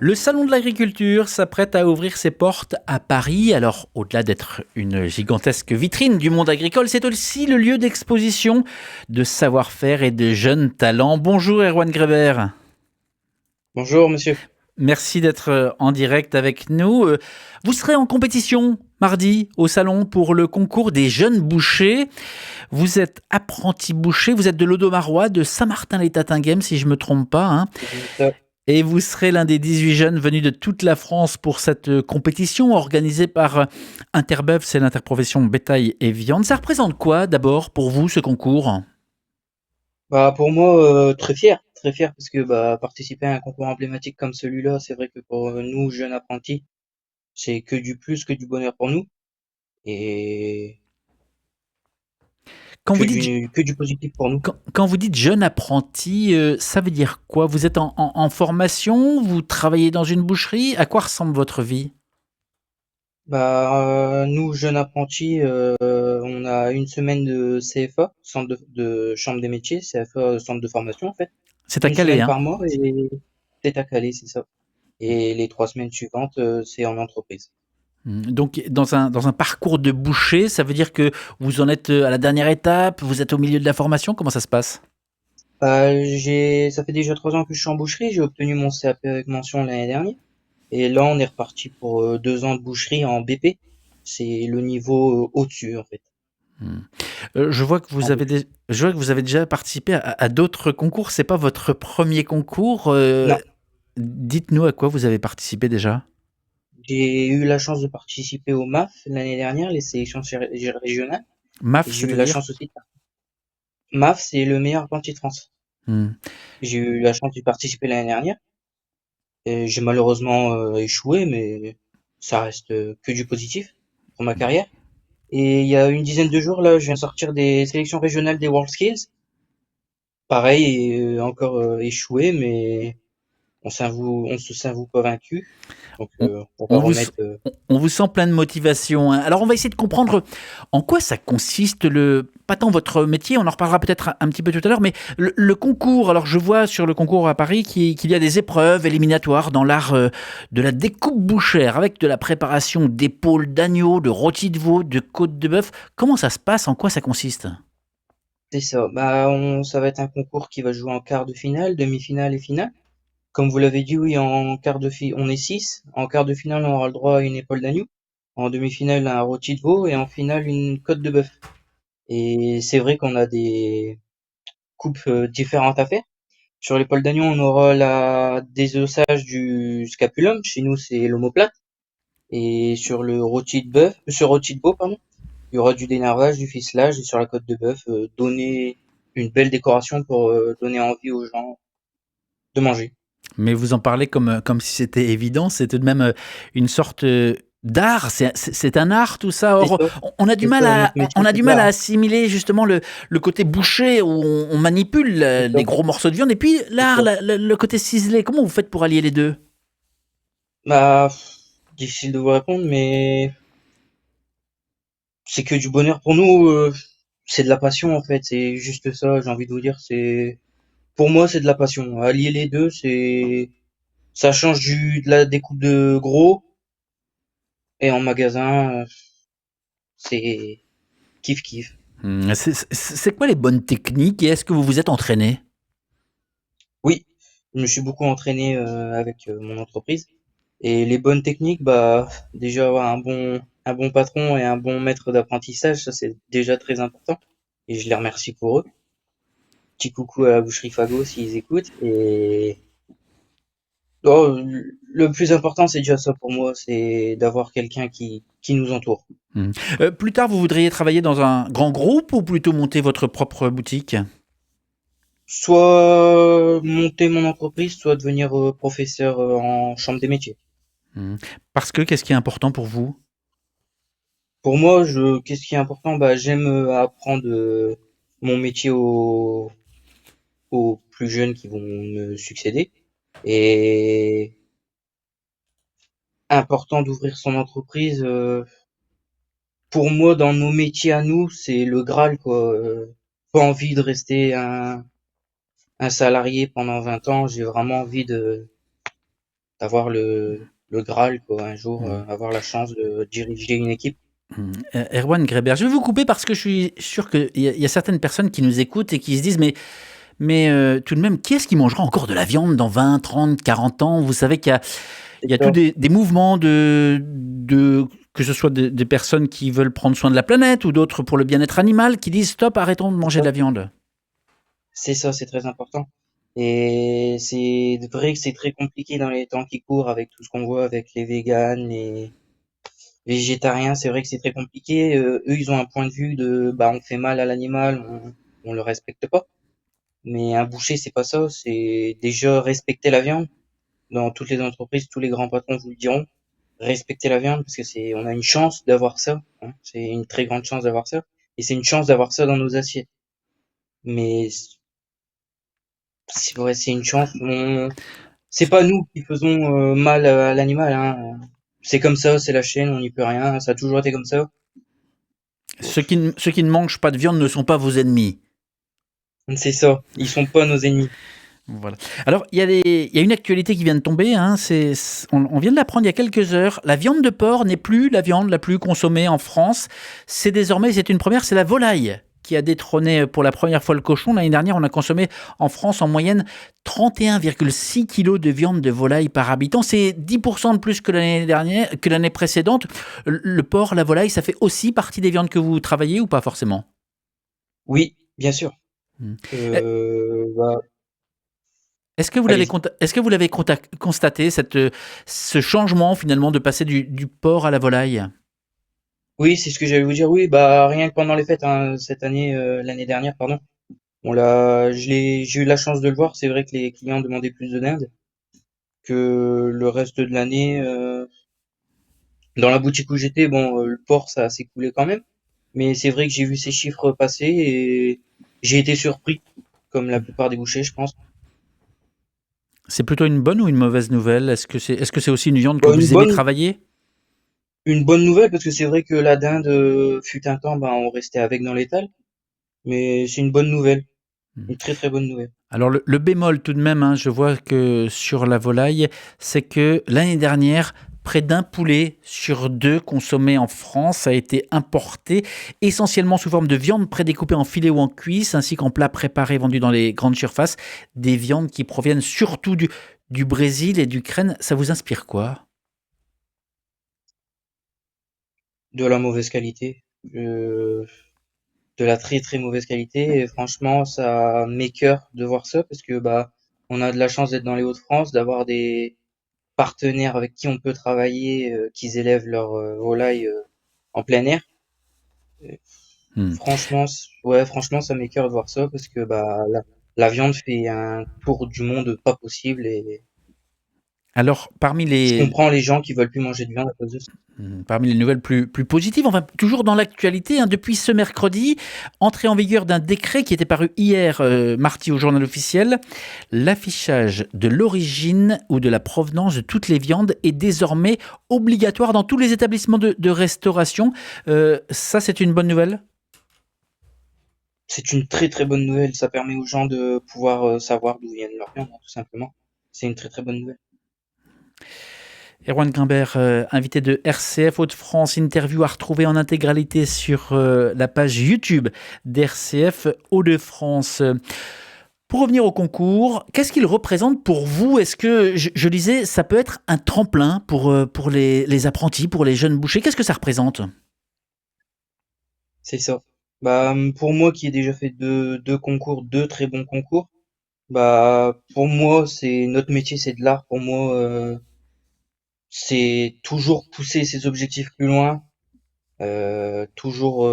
Le Salon de l'agriculture s'apprête à ouvrir ses portes à Paris. Alors, au-delà d'être une gigantesque vitrine du monde agricole, c'est aussi le lieu d'exposition de savoir-faire et de jeunes talents. Bonjour Erwan Greber. Bonjour monsieur. Merci d'être en direct avec nous. Vous serez en compétition mardi au salon pour le concours des jeunes bouchers. Vous êtes apprenti boucher, vous êtes de l'Audomarois, de Saint-Martin-les-Tatinguèmes si je ne me trompe pas, hein. Ça. Et vous serez l'un des 18 jeunes venus de toute la France pour cette compétition organisée par Interbev, c'est l'interprofession bétail et viande. Ça représente quoi d'abord pour vous ce concours? Bah pour moi très fier parce que participer à un concours emblématique comme celui-là, c'est vrai que pour nous jeunes apprentis, c'est que du plus que du bonheur pour nous et Quand vous dites, que du positif pour nous. quand vous dites jeune apprenti, ça veut dire quoi? Vous êtes en formation? Vous travaillez dans une boucherie? À quoi ressemble votre vie? Nous jeunes apprentis, on a une semaine de CFA, centre de chambre des métiers, CFA centre de formation en fait, C'est à une Calais, semaine hein? par mois et c'est à Calais, c'est ça. Et les 3 semaines suivantes, c'est en entreprise. Donc dans un parcours de boucher, ça veut dire que vous en êtes à la dernière étape, vous êtes au milieu de la formation, comment ça se passe? Ça fait déjà 3 ans que je suis en boucherie. J'ai obtenu mon CAP avec mention l'année dernière. Et là, on est reparti pour 2 ans de boucherie en BP. C'est le niveau au-dessus, en fait. Je vois que En boucherie. je vois que vous avez déjà participé à d'autres concours. C'est pas votre premier concours. Non, Dites-nous à quoi vous avez participé déjà. j'ai eu la chance de participer au MAF l'année dernière, les sélections régionales. Et MAF, j'ai eu la c'est-à-dire? chance aussi MAF, c'est le meilleur apprenti de France. Hmm. J'ai eu la chance d'y participer l'année dernière. Et j'ai malheureusement échoué, mais ça reste que du positif pour ma carrière. Et il y a une dizaine de jours, là, je viens de sortir des sélections régionales des WorldSkills. Pareil, et encore échoué, mais on se s'avoue pas vaincu. Donc, On, on va on vous, remettre. on vous sent plein de motivation, hein. Alors on va essayer de comprendre en quoi ça consiste pas tant votre métier, on en reparlera peut-être un petit peu tout à l'heure, mais le concours. Alors je vois sur le concours à Paris qu'il y a des épreuves éliminatoires dans l'art de la découpe bouchère avec de la préparation d'épaules d'agneau, de rôti de veau, de côte de bœuf. Comment ça se passe? En quoi ça consiste? C'est ça. Ça va être un concours qui va jouer en quart de finale, demi-finale et finale. Comme vous l'avez dit, oui, en quart de finale, on est 6. En quart de finale, on aura le droit à une épaule d'agneau. En demi-finale, un rôti de veau et en finale, une côte de bœuf. Et c'est vrai qu'on a des coupes différentes à faire. Sur l'épaule d'agneau, on aura la désossage du scapulum. Chez nous, c'est l'omoplate. Et sur rôti de veau, pardon, il y aura du dénervage, du ficelage, et sur la côte de bœuf, donner une belle décoration pour donner envie aux gens de manger. Mais vous en parlez comme si c'était évident, c'est tout de même une sorte d'art, c'est un art tout ça. C'est Or, ça, on a du c'est mal ça, à, notre métier, on a c'est du de mal à l'art, hein. assimiler justement le côté boucher où on manipule C'est ça, des gros morceaux de viande et puis c'est l'art, ça. le côté ciselé. Comment vous faites pour allier les deux? Bah, difficile de vous répondre, mais c'est que du bonheur pour nous. C'est de la passion en fait. C'est juste ça. J'ai envie de vous dire. C'est pour moi, c'est de la passion. Allier les deux, c'est ça change de la découpe de gros et en magasin, c'est kiff kiff. C'est quoi les bonnes techniques et est-ce que vous vous êtes entraîné? Oui, je me suis beaucoup entraîné avec mon entreprise. Et les bonnes techniques, déjà avoir un bon patron et un bon maître d'apprentissage, ça c'est déjà très important. Et je les remercie pour eux. Petit coucou à la boucherie Fagot s'ils écoutent. Et oh, le plus important, c'est déjà ça pour moi, c'est d'avoir quelqu'un qui nous entoure. Plus tard, vous voudriez travailler dans un grand groupe ou plutôt monter votre propre boutique? Soit monter mon entreprise, soit devenir professeur en chambre des métiers. Hmm. Parce que qu'est-ce qui est important pour vous? Pour moi, qu'est-ce qui est important? J'aime apprendre mon métier aux plus jeunes qui vont me succéder. Et important d'ouvrir son entreprise. Pour moi, dans nos métiers à nous, c'est le Graal, quoi. Pas envie de rester un salarié pendant 20 ans. J'ai vraiment envie d'avoir le Graal, quoi, un jour, Mmh. avoir la chance de diriger une équipe. Mmh. Erwan Grébert, je vais vous couper parce que je suis sûr qu'il y a certaines personnes qui nous écoutent et qui se disent mais tout de même, qui est-ce qui mangera encore de la viande dans 20, 30, 40 ans? Vous savez C'est il y a tous ça, des mouvements que ce soit des personnes qui veulent prendre soin de la planète ou d'autres pour le bien-être animal qui disent stop, arrêtons de c'est manger de ça, la viande. c'est ça, c'est très important. Et c'est vrai que c'est très compliqué dans les temps qui courent avec tout ce qu'on voit avec les véganes, les végétariens, c'est vrai que c'est très compliqué. Eux, ils ont un point de vue de, bah, on fait mal à l'animal, on le respecte pas. Mais un boucher, c'est pas ça. C'est déjà respecter la viande. Dans toutes les entreprises, tous les grands patrons vous le diront. Respecter la viande parce que on a une chance d'avoir ça, hein. C'est une très grande chance d'avoir ça. Et c'est une chance d'avoir ça dans nos assiettes. Mais ouais, c'est une chance. C'est pas nous qui faisons mal à l'animal, hein. C'est comme ça, c'est la chaîne, on n'y peut rien. Ça a toujours été comme ça. Ceux qui ne mangent pas de viande ne sont pas vos ennemis. C'est ça. Ils sont pas nos ennemis. Voilà. Alors, il y a une actualité qui vient de tomber, hein, on vient de l'apprendre il y a quelques heures. La viande de porc n'est plus la viande la plus consommée en France. C'est une première, c'est la volaille qui a détrôné pour la première fois le cochon. L'année dernière, on a consommé en France en moyenne 31,6 kilos de viande de volaille par habitant. C'est 10% de plus que l'année précédente. Le porc, la volaille, ça fait aussi partie des viandes que vous travaillez ou pas forcément? Oui, bien sûr. Hmm. Bah, allez-y. Est-ce que vous l'avez constaté, ce changement finalement de passer du porc à la volaille? Oui, c'est ce que j'allais vous dire. Oui, bah rien que pendant les fêtes, hein, cette année, l'année dernière, pardon. J'ai eu la chance de le voir. C'est vrai que les clients demandaient plus de dinde que le reste de l'année. Dans la boutique où j'étais, bon, le porc, ça s'est coulé quand même. Mais c'est vrai que j'ai vu ces chiffres passer et j'ai été surpris, comme la plupart des bouchers, je pense. C'est plutôt une bonne ou une mauvaise nouvelle? Est-ce que c'est aussi une viande que Bah, vous aimez travailler? une bonne nouvelle parce que c'est vrai que la dinde, fut un temps, ben, on restait avec dans l'étal. Mais c'est une bonne nouvelle. Une très très bonne nouvelle. Alors le bémol tout de même, hein, je vois que sur la volaille, c'est que l'année dernière, près d'un poulet sur deux consommé en France a été importé, essentiellement sous forme de viande prédécoupée en filets ou en cuisses, ainsi qu'en plats préparés vendus dans les grandes surfaces, des viandes qui proviennent surtout du Brésil et d'Ukraine. Ça vous inspire quoi? De la mauvaise qualité. De la très très mauvaise qualité. Et franchement, ça m'écœure de voir ça parce que bah on a de la chance d'être dans les Hauts-de-France, d'avoir des partenaires avec qui on peut travailler, qui élèvent leur volaille en plein air. Et Hmm. franchement, ouais, franchement, ça m'écœure de voir ça parce que bah la viande fait un tour du monde pas possible et Alors, je comprends les gens qui veulent plus manger de viande à cause de ça. parmi les nouvelles plus positives, enfin toujours dans l'actualité, hein, depuis ce mercredi, entrée en vigueur d'un décret qui était paru hier, mardi au journal officiel, l'affichage de l'origine ou de la provenance de toutes les viandes est désormais obligatoire dans tous les établissements de restauration. Ça, c'est une bonne nouvelle. C'est une très très bonne nouvelle. Ça permet aux gens de pouvoir savoir d'où viennent leurs viandes, hein, tout simplement. C'est une très très bonne nouvelle. Erwan Grimbert, invité de RCF Hauts-de-France, interview à retrouver en intégralité sur la page YouTube d'RCF Hauts-de-France. Pour revenir au concours, qu'est-ce qu'il représente pour vous? Est-ce que, je disais, ça peut être un tremplin pour les apprentis, pour les jeunes bouchers? Qu'est-ce que ça représente? C'est ça. Bah, pour moi qui ai déjà fait deux concours, deux très bons concours, bah, pour moi, c'est notre métier, c'est de l'art. Pour moi, c'est toujours pousser ses objectifs plus loin, toujours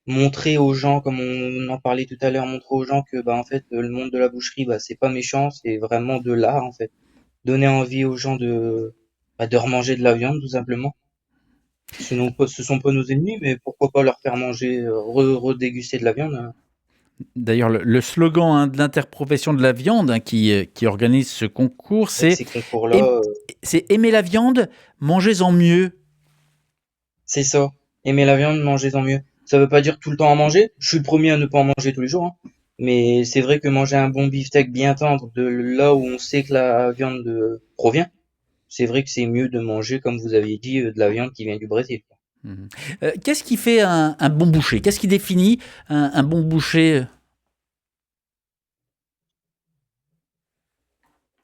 montrer aux gens, comme on en parlait tout à l'heure, montrer aux gens que, bah, en fait, le monde de la boucherie, bah, c'est pas méchant, c'est vraiment de l'art, en fait. Donner envie aux gens de remanger de la viande, tout simplement. Ce sont pas nos ennemis, mais pourquoi pas leur faire manger, redéguster de la viande, hein. D'ailleurs, le slogan, hein, de l'interprofession de la viande, hein, qui organise ce concours, Avec c'est ces concours-là, c'est aimer la viande, mangez-en mieux. c'est ça. Aimer la viande, mangez-en mieux. Ça veut pas dire tout le temps en manger. Je suis le premier à ne pas en manger tous les jours, hein. Mais c'est vrai que manger un bon beefsteak bien tendre de là où on sait que la viande provient, c'est vrai que c'est mieux de manger, comme vous aviez dit, de la viande qui vient du Brésil, quoi. Mhm. Qu'est-ce qui fait un bon boucher? Qu'est-ce qui définit un bon boucher?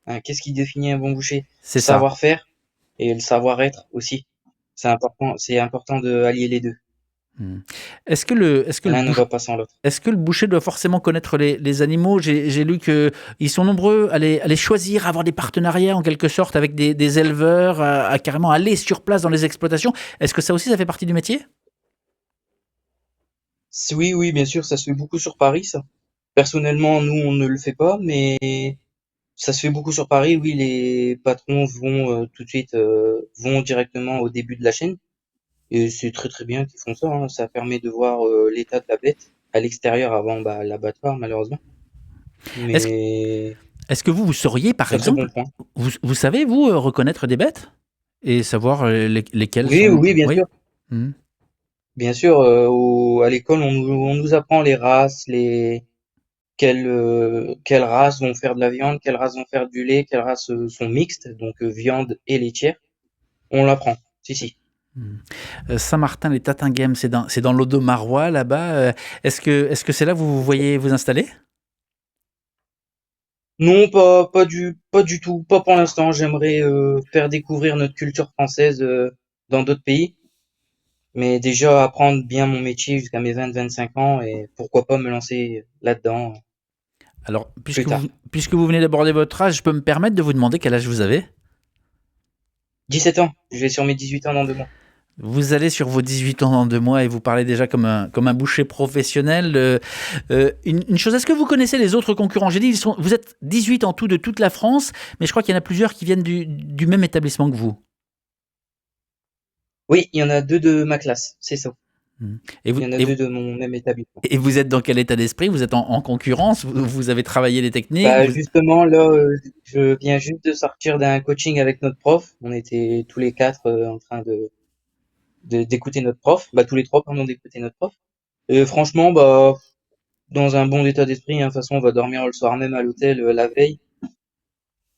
Hein, qu'est-ce qui définit un bon boucher? C'est ça. Savoir-faire et le savoir-être aussi. C'est important de allier les deux. Mhm. Est-ce que le L'un ne boucher va pas sans l'autre. Est-ce que le boucher doit forcément connaître les animaux? J'ai lu qu'ils sont nombreux à les choisir, à avoir des partenariats en quelque sorte avec des éleveurs, à carrément aller sur place dans les exploitations. Est-ce que ça aussi, ça fait partie du métier? Oui, oui, bien sûr, ça se fait beaucoup sur Paris, ça. Personnellement, nous, on ne le fait pas, mais ça se fait beaucoup sur Paris. Oui, les patrons vont tout de suite, vont directement au début de la chaîne. Et c'est très très bien qu'ils font ça, hein. Ça permet de voir l'état de la bête à l'extérieur avant bah, l'abattoir, malheureusement. Est-ce, Mais est-ce que vous sauriez, par c'est un très bon exemple, point. vous savez, vous, reconnaître des bêtes et savoir lesquelles Oui, sont... oui, bien Oui. sûr. Mhm. Bien sûr, à l'école, on nous apprend les races, quelles races vont faire de la viande, quelles races vont faire du lait, quelles races sont mixtes, donc viande et laitière. On l'apprend. Si, si. Mhm. Saint-Martin-les-Tatinghem, c'est dans l'Audomarois, là-bas. Est-ce que c'est là que vous vous voyez vous installer? Non, pas du tout, pas pour l'instant. J'aimerais faire découvrir notre culture française dans d'autres pays, mais déjà apprendre bien mon métier jusqu'à mes 20-25 ans et pourquoi pas me lancer là-dedans Alors, plus tard. puisque vous venez d'aborder votre âge, je peux me permettre de vous demander quel âge vous avez? 17 ans, je vais sur mes 18 ans dans 2 mois. Vous allez sur vos 18 ans dans 2 mois et vous parlez déjà comme un boucher professionnel. Une chose, est-ce que vous connaissez les autres concurrents? J'ai dit, vous êtes 18 en tout de toute la France, mais je crois qu'il y en a plusieurs qui viennent du même établissement que vous. Oui, il y en a deux de ma classe, c'est ça. Mhm. Et Il vous, y en a et, deux de mon même établissement. et vous êtes dans quel état d'esprit? Vous êtes en concurrence? Vous avez travaillé les techniques? Bah justement, là, je viens juste de sortir d'un coaching avec notre prof. On était tous les quatre en train d'écouter notre prof. Bah tous les trois, pardon, d'écouter notre prof. Et franchement, bah dans un bon état d'esprit, hein. De toute façon, on va dormir le soir même à l'hôtel la veille.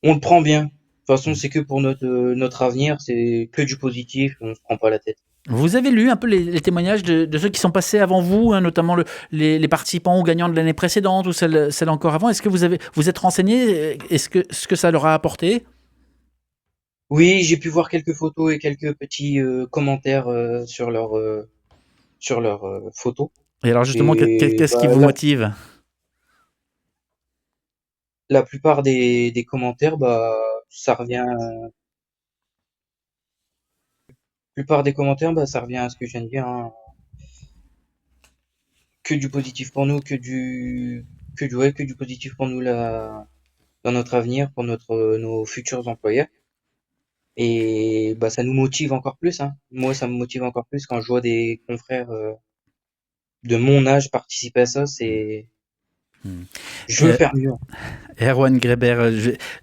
On le prend bien. De toute façon, c'est que pour notre avenir, c'est que du positif. On se prend pas la tête. Vous avez lu un peu les témoignages de ceux qui sont passés avant vous, hein, notamment les participants ou gagnants de l'année précédente ou celle encore avant. Est-ce que vous êtes renseigné? Ce que ça leur a apporté? Oui, j'ai pu voir quelques photos et quelques petits commentaires sur leurs photos. Et alors justement, Et qu'est-ce qui bah, vous motive? la plupart des commentaires, bah, ça revient, plupart des commentaires, bah, ça revient à ce que je viens de dire, hein. Que du positif pour nous, ouais, que du positif pour nous là, dans notre avenir, pour nos futurs employeurs. Et bah, ça nous motive encore plus, hein. Moi, ça me motive encore plus quand je vois des confrères de mon âge participer à ça. Hmm. Je veux faire mieux. Erwan Greber,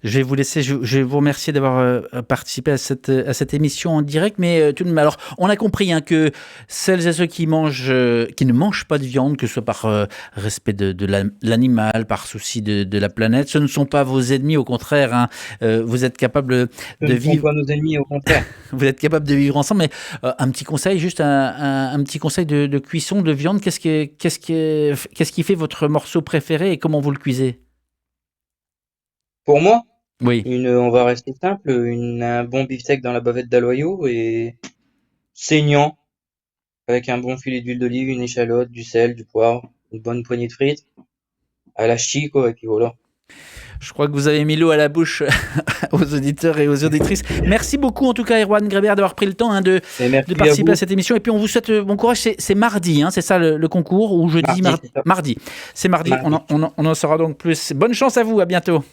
je vais vous laisser, je vais vous remercier d'avoir participé à cette émission en direct, mais tout de même, alors on a compris, hein, que celles et ceux qui ne mangent pas de viande, que ce soit par respect de l'animal, par souci de la planète, ce ne sont pas vos ennemis, au contraire, hein. Vous êtes capable Ce de ne sont vivre, pas nos ennemis, au contraire. vous êtes capable de vivre ensemble, mais un petit conseil, juste un petit conseil de cuisson de viande, qu'est-ce qui fait votre morceau préféré et comment vous le cuisez? Pour moi, Oui. on va rester simple, un bon beefsteak dans la bavette d'Aloyau et saignant, avec un bon filet d'huile d'olive, une échalote, du sel, du poivre, une bonne poignée de frites, à la ch'ti, quoi, et puis voilà. Je crois que vous avez mis l'eau à la bouche aux auditeurs et aux auditrices. Merci beaucoup en tout cas, Erwan Greber, d'avoir pris le temps, hein, de, Et de merci à participer à vous. cette émission. Et puis on vous souhaite bon courage. C'est mardi, hein, c'est ça le concours, ou jeudi, Mardi, c'est ça. mardi. C'est mardi, Mardi. on en saura donc plus. Bonne chance à vous, à bientôt.